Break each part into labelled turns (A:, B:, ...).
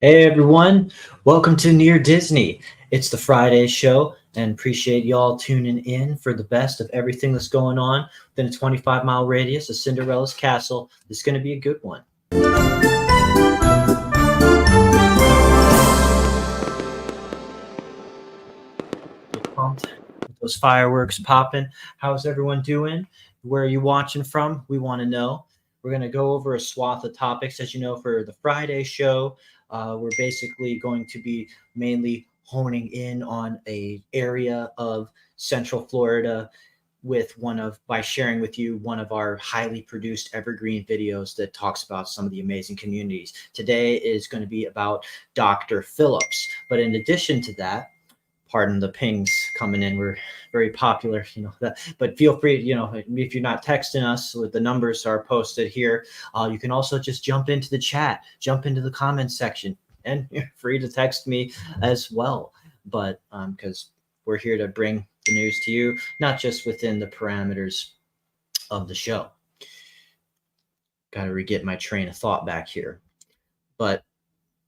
A: Hey everyone, welcome to Near Disney. It's the Friday show and appreciate y'all tuning in for the best of everything that's going on within a 25-mile radius of Cinderella's castle. This is going to be a good one. Get pumped with those fireworks popping. How's everyone doing? Where are you watching from? We want to know. We're going to go over a swath of topics. As you know, for the Friday show, we're basically going to be mainly honing in on a area of Central Florida by sharing with you one of our highly produced evergreen videos that talks about some of the amazing communities. Today is going to be about Dr. Phillips. But in addition to that, pardon the pings coming in, we're very popular, but feel free, if you're not texting us, the numbers are posted here. You can also just jump into the chat, jump into the comments section, and you're free to text me as well. But because we're here to bring the news to you, not just within the parameters of the show. Got to get my train of thought back here. But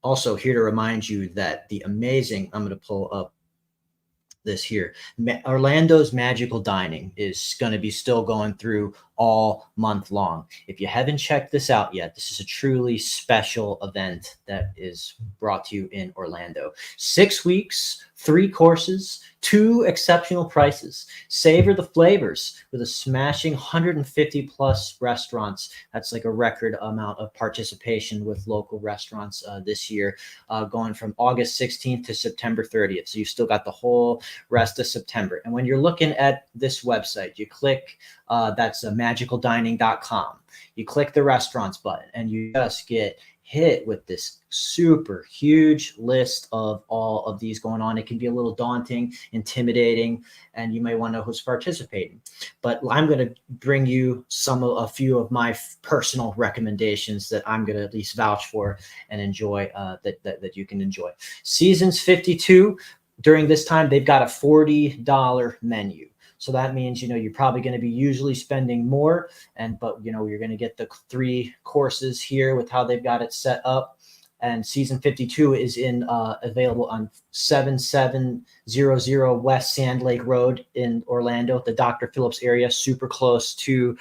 A: also here to remind you that I'm going to pull up this here. Orlando's Magical Dining is going to be still going through all month long. If you haven't checked this out yet, this is a truly special event that is brought to you in Orlando. 6 weeks, 3 courses, 2 exceptional prices. Savor the flavors with a smashing 150 plus restaurants. That's like a record amount of participation with local restaurants this year, going from August 16th to September 30th. So you still got the whole rest of September. And when you're looking at this website, you click, that's magicaldining.com. You click the restaurants button and you just get hit with this super huge list of all of these going on. It can be a little daunting, intimidating, and you may want to know who's participating. But I'm going to bring you a few of my personal recommendations that I'm going to at least vouch for and enjoy, that you can enjoy. Seasons 52, during this time, they've got a $40 menu. So that means, you're probably going to be usually spending more, but you're going to get the 3 courses here with how they've got it set up. And season 52 is available on 7700 West Sand Lake Road in Orlando, the Dr. Phillips area, super close to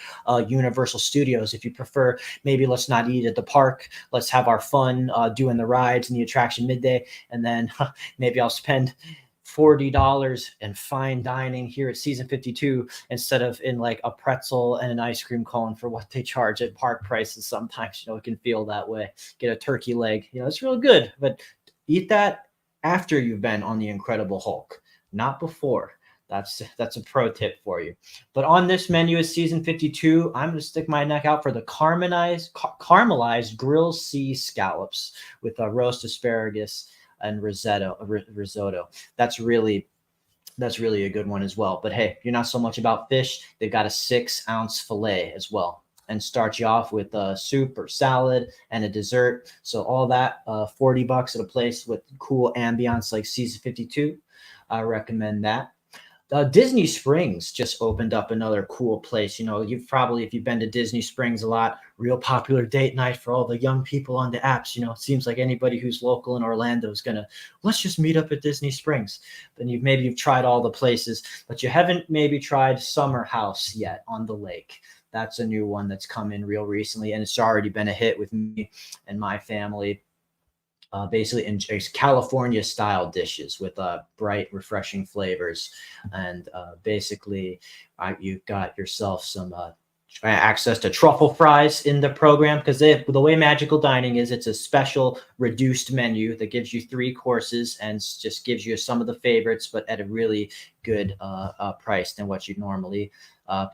A: Universal Studios. If you prefer, maybe let's not eat at the park. Let's have our fun doing the rides and the attraction midday. And then maybe I'll spend $40 in fine dining here at season 52 instead of in like a pretzel and an ice cream cone for what they charge at park prices. Sometimes, it can feel that way. Get a turkey leg, it's real good, but eat that after you've been on the Incredible Hulk, not before. That's a pro tip for you. But on this menu is season 52. I'm going to stick my neck out for the caramelized grilled sea scallops with a roast asparagus and risotto. That's really a good one as well. But hey, if you're not so much about fish, they've got a 6-ounce fillet as well, and start you off with a soup or salad and a dessert. So all that, $40 at a place with cool ambiance like season 52. I recommend that. Disney Springs just opened up another cool place. If you've been to Disney Springs a lot, real popular date night for all the young people on the apps. It seems like anybody who's local in Orlando is let's just meet up at Disney Springs. Then you've tried all the places, but you haven't maybe tried Summer House yet on the lake. That's a new one that's come in real recently, and it's already been a hit with me and my family. Basically in California style dishes with bright, refreshing flavors. And basically you've got yourself some access to truffle fries in the program, because the way Magical Dining is, it's a special reduced menu that gives you 3 courses and just gives you some of the favorites, but at a really good price than what you'd normally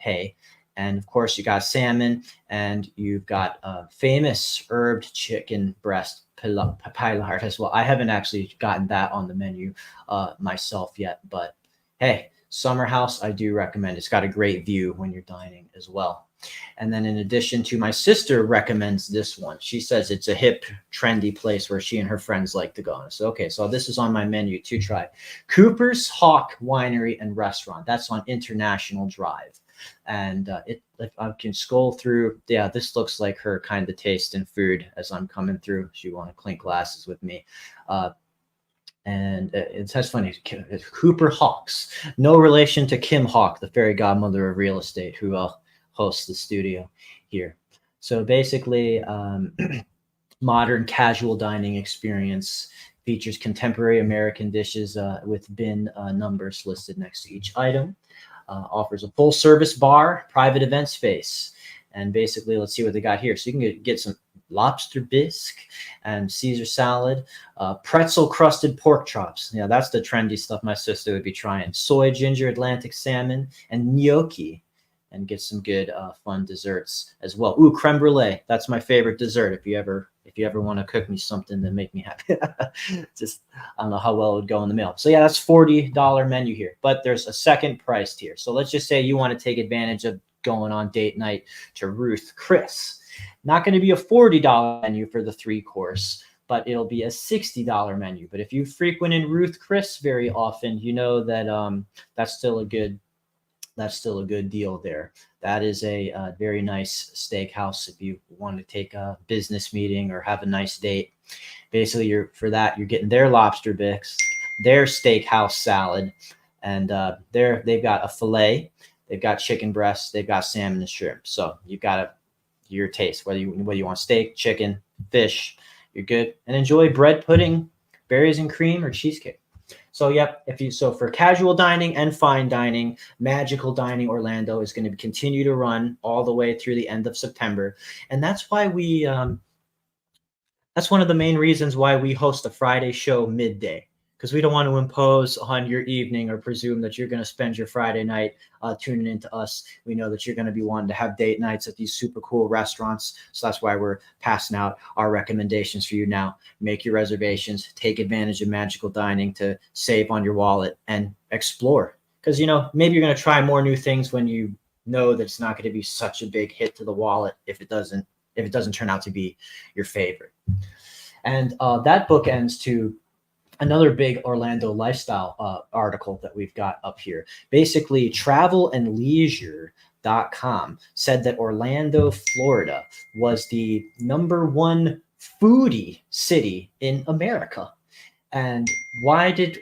A: pay. And of course, you got salmon, and you've got famous herbed chicken breast pilard as well. I haven't actually gotten that on the menu myself yet, but hey, Summer House, I do recommend. It's got a great view when you're dining as well. And then in addition to, my sister recommends this one. She says it's a hip, trendy place where she and her friends like to go. So, okay, so this is on my menu to try. Cooper's Hawk Winery and Restaurant. That's on International Drive. And if I can scroll through, yeah, this looks like her kind of taste in food as I'm coming through. She want to clink glasses with me. And it's funny. Cooper Hawks, no relation to Kim Hawk, the fairy godmother of real estate, who hosts the studio here. So basically, modern casual dining experience features contemporary American dishes with bin numbers listed next to each item. Offers a full service bar, private event space, and basically, let's see what they got here. So you can get some lobster bisque and Caesar salad, pretzel crusted pork chops. Yeah, that's the trendy stuff my sister would be trying. Soy ginger Atlantic salmon and gnocchi, and get some good fun desserts as well. Ooh, creme brulee. That's my favorite dessert. If you ever want to cook me something that make me happy, just I don't know how well it would go in the mail. So yeah, that's $40 menu here, but there's a second price tier. So let's just say you want to take advantage of going on date night to Ruth Chris. Not going to be a $40 menu for the 3-course, but it'll be a $60 menu. But if you frequent in Ruth Chris very often, you know that that's still a good deal there. That is a very nice steakhouse if you want to take a business meeting or have a nice date. Basically, you're getting their lobster bisque, their steakhouse salad, and they've got a fillet, they've got chicken breasts, they've got salmon and shrimp. So you've got your taste, whether you want steak, chicken, fish, you're good. And enjoy bread pudding, berries and cream, or cheesecake. So yep, for casual dining and fine dining, Magical Dining Orlando is going to continue to run all the way through the end of September, and that's why that's one of the main reasons why we host a Friday show midday, because we don't want to impose on your evening or presume that you're going to spend your Friday night tuning into us. We know that you're going to be wanting to have date nights at these super cool restaurants. So that's why we're passing out our recommendations for you now. Make your reservations, take advantage of Magical Dining to save on your wallet and explore. Because, maybe you're going to try more new things when you know that it's not going to be such a big hit to the wallet if it doesn't turn out to be your favorite. And that book ends to another big Orlando lifestyle article that we've got up here. Basically, travelandleisure.com said that Orlando, Florida was the #1 foodie city in America. And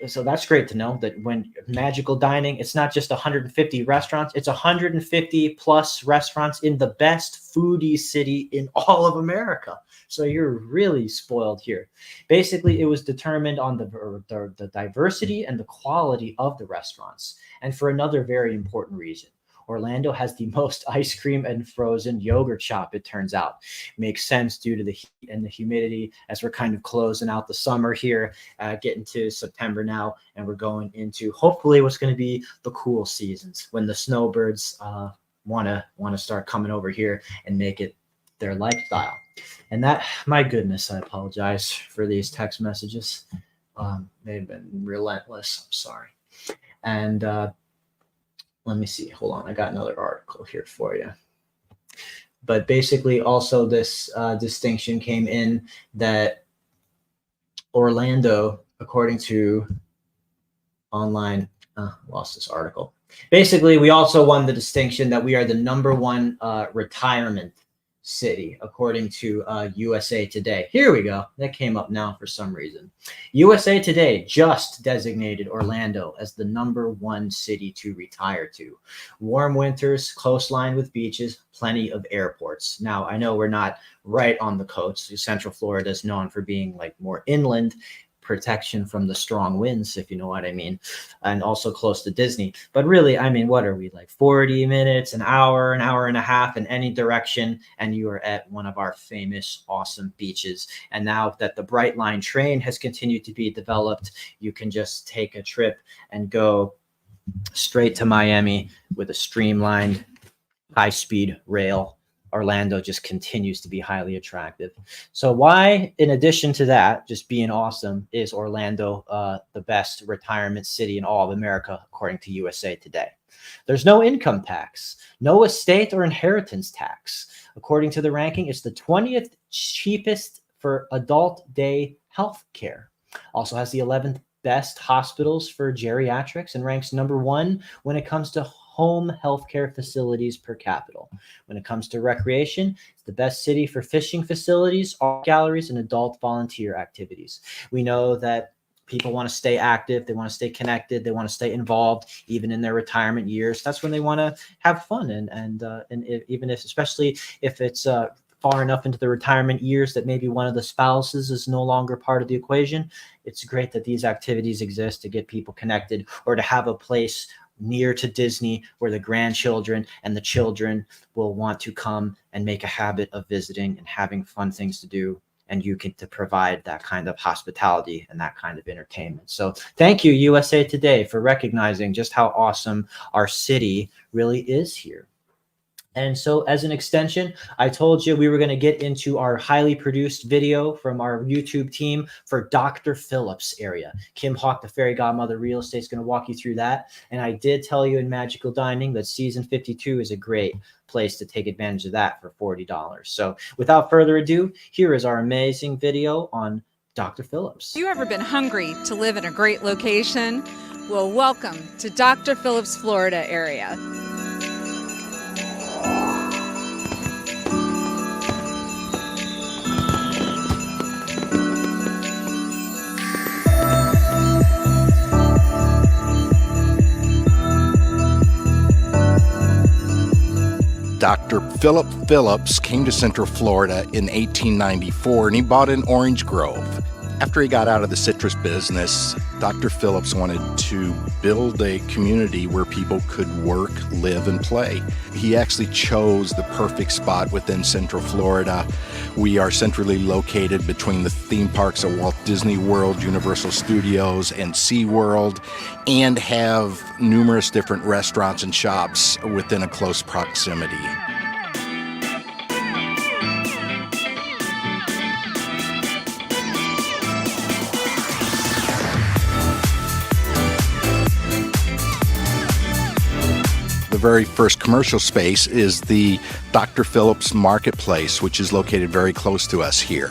A: so that's great to know that when Magical Dining, it's not just 150 restaurants, it's 150 plus restaurants in the best foodie city in all of America. So you're really spoiled here. Basically, it was determined on the diversity and the quality of the restaurants. And for another very important reason, Orlando has the most ice cream and frozen yogurt shop, it turns out. Makes sense due to the heat and the humidity as we're kind of closing out the summer here, getting to September now, and we're going into hopefully what's going to be the cool seasons when the snowbirds want to start coming over here and make it their lifestyle. And that, my goodness, I apologize for these text messages. They've been relentless. I'm sorry. And let me see. Hold on. I got another article here for you. But basically, also this distinction came in that Orlando, according to online, lost this article. Basically, we also won the distinction that we are the #1 retirement city, according to USA Today. Here we go. That came up now for some reason. USA Today just designated Orlando as the #1 city to retire to. Warm winters, coastline with beaches, plenty of airports. Now, I know we're not right on the coast. Central Florida is known for being like more inland, protection from the strong winds, if you know what I mean, and also close to Disney. But really, I mean, what are we, like 40 minutes, an hour and a half in any direction, and you are at one of our famous, awesome beaches. And now that the Bright Line train has continued to be developed, you can just take a trip and go straight to Miami with a streamlined high-speed rail. Orlando just continues to be highly attractive. So why, in addition to that, just being awesome, is Orlando the best retirement city in all of America, according to USA Today? There's no income tax, no estate or inheritance tax. According to the ranking, it's the 20th cheapest for adult day health care. Also has the 11th best hospitals for geriatrics and ranks #1 when it comes to home healthcare facilities per capita. When it comes to recreation, it's the best city for fishing facilities, art galleries, and adult volunteer activities. We know that people want to stay active, they want to stay connected, they want to stay involved, even in their retirement years. That's when they want to have fun, and even if, especially if it's far enough into the retirement years that maybe one of the spouses is no longer part of the equation, it's great that these activities exist to get people connected, or to have a place near to Disney where the grandchildren and the children will want to come and make a habit of visiting and having fun things to do. And you get to provide that kind of hospitality and that kind of entertainment. So thank you, USA Today, for recognizing just how awesome our city really is here. And so as an extension, I told you we were going to get into our highly produced video from our YouTube team for Dr. Phillips area. Kim Hawk, the fairy godmother real estate, is going to walk you through that. And I did tell you in Magical Dining that season 52 is a great place to take advantage of that for $40. So without further ado, here is our amazing video on Dr. Phillips.
B: Have you ever been hungry to live in a great location? Well, welcome to Dr. Phillips, Florida area.
C: Dr. Philip Phillips came to Central Florida in 1894, and he bought an orange grove. After he got out of the citrus business, Dr. Phillips wanted to build a community where people could work, live, and play. He actually chose the perfect spot within Central Florida. We are centrally located between the theme parks of Walt Disney World, Universal Studios, and SeaWorld, and have numerous different restaurants and shops within a close proximity. The very first commercial space is the Dr. Phillips Marketplace, which is located very close to us here.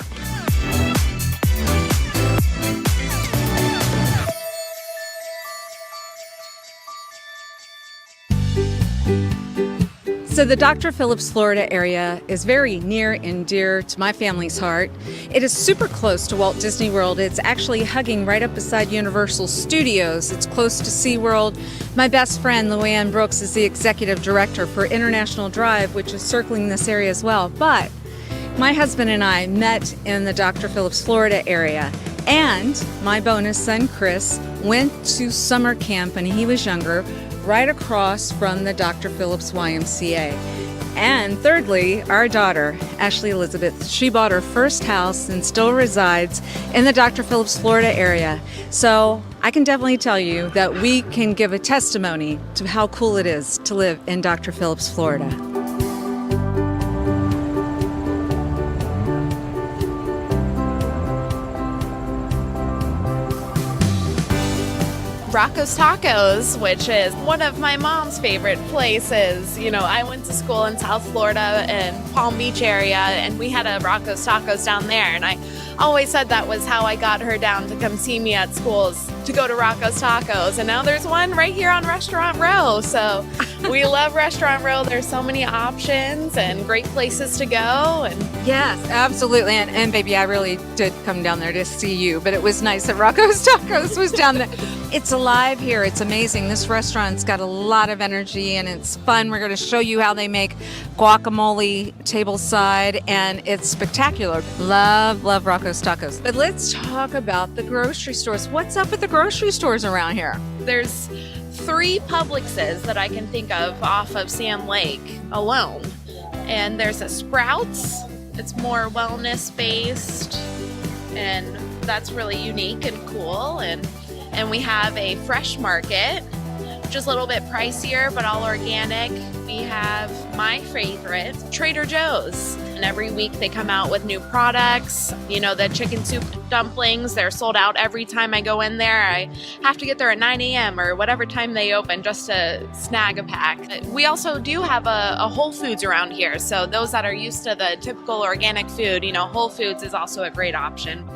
B: So the Dr. Phillips, Florida area is very near and dear to my family's heart. It is super close to Walt Disney World. It's actually hugging right up beside Universal Studios. It's close to SeaWorld. My best friend, Luann Brooks, is the executive director for International Drive, which is circling this area as well. But my husband and I met in the Dr. Phillips, Florida area. And my bonus son, Chris, went to summer camp when he was younger, right across from the Dr. Phillips YMCA. And thirdly, our daughter, Ashley Elizabeth, she bought her first house and still resides in the Dr. Phillips, Florida area. So I can definitely tell you that we can give a testimony to how cool it is to live in Dr. Phillips, Florida.
D: Rocco's Tacos, which is one of my mom's favorite places. You know, I went to school in South Florida and Palm Beach area, and we had a Rocco's Tacos down there, and I always said that was how I got her down to come see me at schools, to go to Rocco's Tacos. And now there's one right here on Restaurant Row. So we love Restaurant Row. There's so many options and great places to go. And
B: yes, absolutely. And baby, I really did come down there to see you, but it was nice that Rocco's Tacos was down there. It's alive here. It's amazing. This restaurant's got a lot of energy and it's fun. We're going to show you how they make guacamole tableside, and it's spectacular. Love Rocco's Tacos. But let's talk about the grocery stores. What's up with the grocery stores around here?
D: there's 3 Publixes that I can think of off of Sand Lake alone. And there's a Sprouts. It's more wellness based, and that's really unique and cool. And we have a Fresh Market, which is a little bit pricier, but all organic. We have my favorite, Trader Joe's. And every week they come out with new products. You know, the chicken soup dumplings, they're sold out every time I go in there. I have to get there at 9 a.m. or whatever time they open just to snag a pack. We also do have a Whole Foods around here. So those that are used to the typical organic food, you know, Whole Foods is also a great option.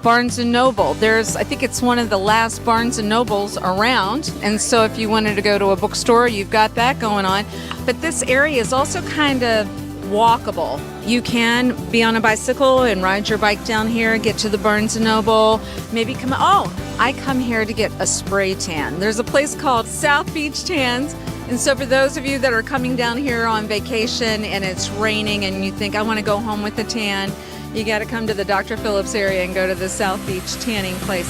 B: Barnes & Noble. I think it's one of the last Barnes & Nobles around. And so if you wanted to go to a bookstore, you've got that going on. But this area is also kind of walkable. You can be on a bicycle and ride your bike down here, get to the Barnes & Noble, maybe I come here to get a spray tan. There's a place called South Beach Tans. And so for those of you that are coming down here on vacation and it's raining and you think, I want to go home with a tan, you got to come to the Dr. Phillips area and go to the South Beach tanning place.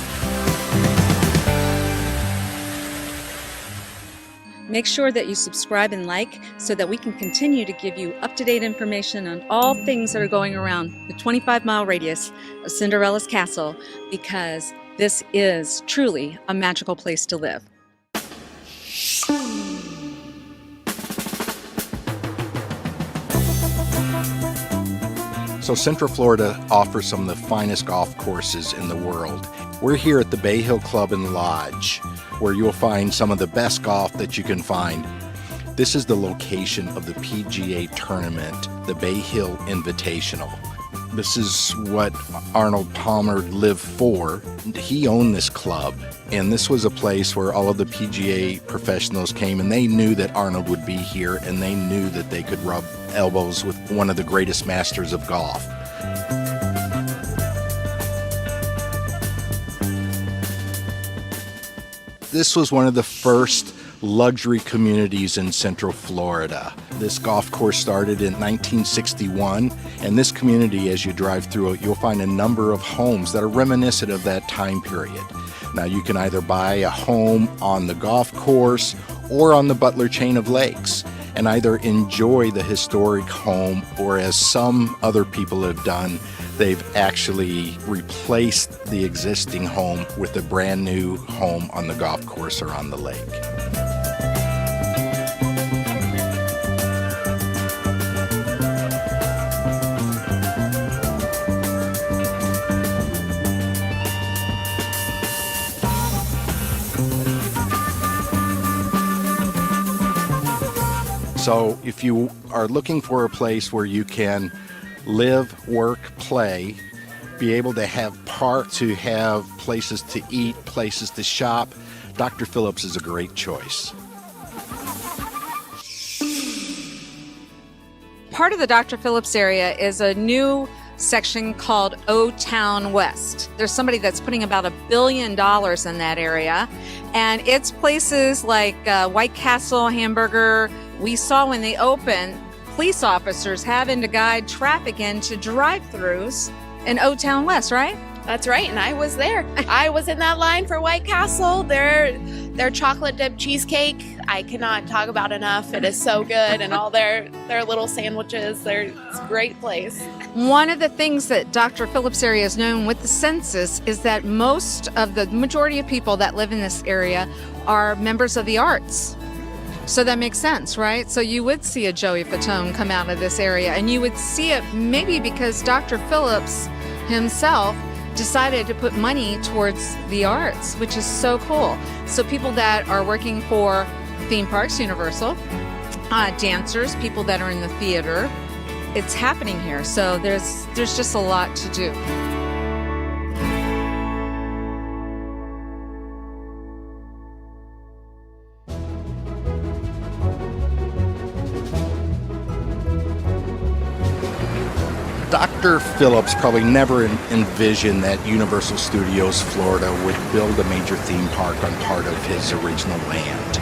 B: Make sure that you subscribe and like so that we can continue to give you up-to-date information on all things that are going around the 25-mile radius of Cinderella's Castle, because this is truly a magical place to live.
C: So Central Florida offers some of the finest golf courses in the world. We're here at the Bay Hill Club and Lodge, where you'll find some of the best golf that you can find. This is the location of the PGA tournament, the Bay Hill Invitational. This is what Arnold Palmer lived for. He owned this club, and this was a place where all of the PGA professionals came, and they knew that Arnold would be here, and they knew that they could rub elbows with one of the greatest masters of golf. This was one of the first luxury communities in Central Florida. This golf course started in 1961, and this community, as you drive through it, you'll find a number of homes that are reminiscent of that time period. Now, you can either buy a home on the golf course or on the Butler chain of lakes, and either enjoy the historic home, or as some other people have done, they've actually replaced the existing home with a brand new home on the golf course or on the lake. So if you are looking for a place where you can live, work, play, be able to have parks, to have places to eat, places to shop, Dr. Phillips is a great choice.
B: Part of the Dr. Phillips area is a new section called O-Town West. There's somebody that's putting about $1 billion in that area, and it's places like White Castle, Hamburger. We saw when they opened, police officers having to guide traffic into drive-thrus in O-Town West, right?
D: That's right, and I was there. I was in that line for White Castle. Their chocolate dipped cheesecake, I cannot talk about enough. It is so good, and all their little sandwiches. It's a great place.
B: One of the things that Dr. Phillips area is known with the census is that the majority of people that live in this area are members of the arts. So that makes sense, right? So you would see a Joey Fatone come out of this area, and you would see it maybe because Dr. Phillips himself decided to put money towards the arts, which is so cool. So people that are working for theme parks, Universal, dancers, people that are in the theater, it's happening here. So there's just a lot to do.
C: Dr. Phillips probably never envisioned that Universal Studios Florida would build a major theme park on part of his original land.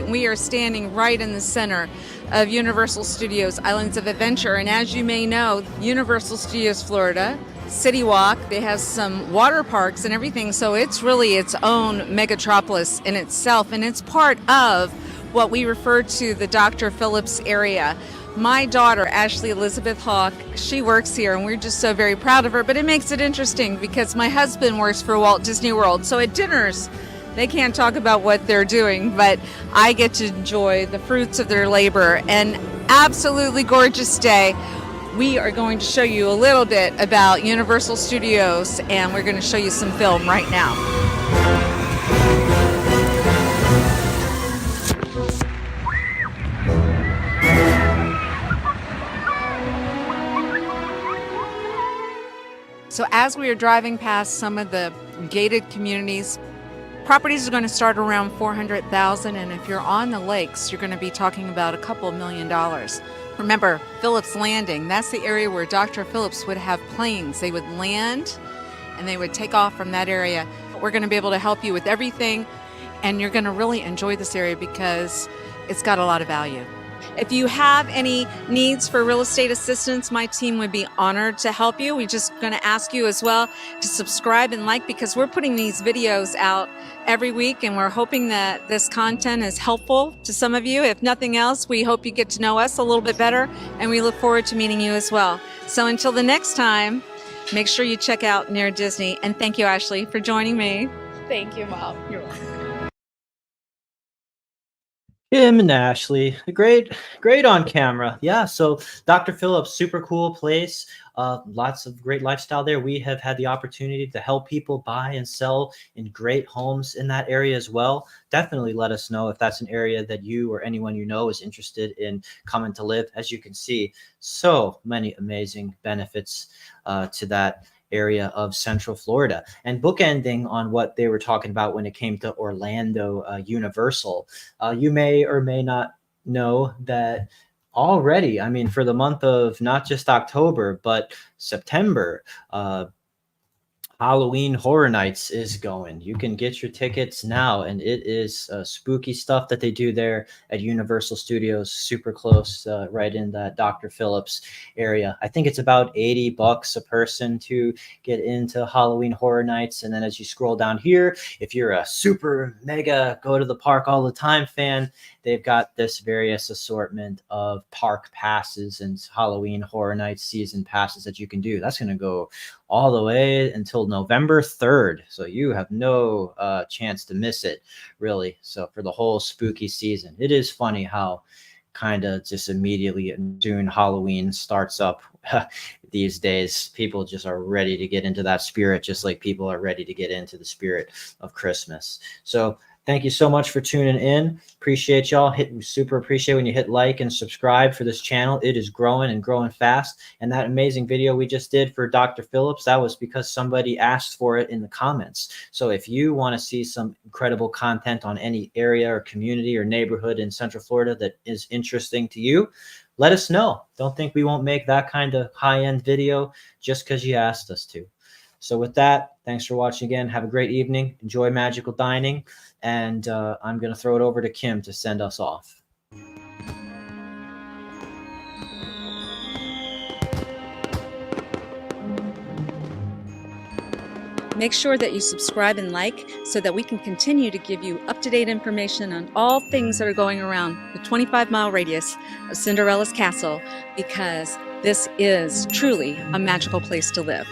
B: We are standing right in the center of Universal Studios Islands of Adventure, and as you may know, Universal Studios Florida, City Walk, they have some water parks and everything, so it's really its own megatropolis in itself, and it's part of what we refer to the Dr. Phillips area. My daughter, Ashley Elizabeth Hawk, she works here, and we're just so very proud of her, but it makes it interesting because my husband works for Walt Disney World, so at dinners, they can't talk about what they're doing, but I get to enjoy the fruits of their labor. An absolutely gorgeous day. We are going to show you a little bit about Universal Studios, and we're going to show you some film right now. So as we are driving past some of the gated communities, properties are going to start around 400,000, and if you're on the lakes, you're going to be talking about a couple $1 million. Remember, Phillips Landing, that's the area where Dr. Phillips would have planes. They would land and they would take off from that area. We're going to be able to help you with everything, and you're going to really enjoy this area because it's got a lot of value. If you have any needs for real estate assistance, my team would be honored to help you. We're just going to ask you as well to subscribe and like, because we're putting these videos out every week, and we're hoping that this content is helpful to some of you. If nothing else, we hope you get to know us a little bit better, and we look forward to meeting you as well. So until the next time, make sure you check out Near Disney. And thank you, Ashley, for joining me.
D: Thank you, Mom.
B: You're welcome.
A: Kim and Ashley, great on camera. Yeah, so Dr. Phillips, super cool place. Lots of great lifestyle there. We have had the opportunity to help people buy and sell in great homes in that area as well. Definitely let us know if that's an area that you or anyone you know is interested in coming to live. As you can see, so many amazing benefits to that area of Central Florida. And bookending on what they were talking about when it came to Orlando Universal, you may or may not know that already, I mean, for the month of not just October, but September, Halloween Horror Nights is going. You can get your tickets now, and it is spooky stuff that they do there at Universal Studios, super close, right in that Dr. Phillips area. I think it's about $80 a person to get into Halloween Horror Nights. And then as you scroll down here, if you're a super mega go to the park all the time fan, they've got this various assortment of park passes and Halloween Horror Nights season passes that you can do. That's going to go all the way until November 3rd. So you have no chance to miss it, really. So for the whole spooky season, it is funny how kind of just immediately and soon Halloween starts up these days. People just are ready to get into that spirit, just like people are ready to get into the spirit of Christmas. So thank you so much for tuning in. Appreciate y'all. Super appreciate when you hit like and subscribe for this channel. It is growing and growing fast. And that amazing video we just did for Dr. Phillips, that was because somebody asked for it in the comments. So if you want to see some incredible content on any area or community or neighborhood in Central Florida that is interesting to you, let us know. Don't think we won't make that kind of high-end video just because you asked us to. So with that, thanks for watching again. Have a great evening. Enjoy magical dining. And I'm going to throw it over to Kim to send us off.
B: Make sure that you subscribe and like so that we can continue to give you up-to-date information on all things that are going around the 25-mile radius of Cinderella's castle, because this is truly a magical place to live.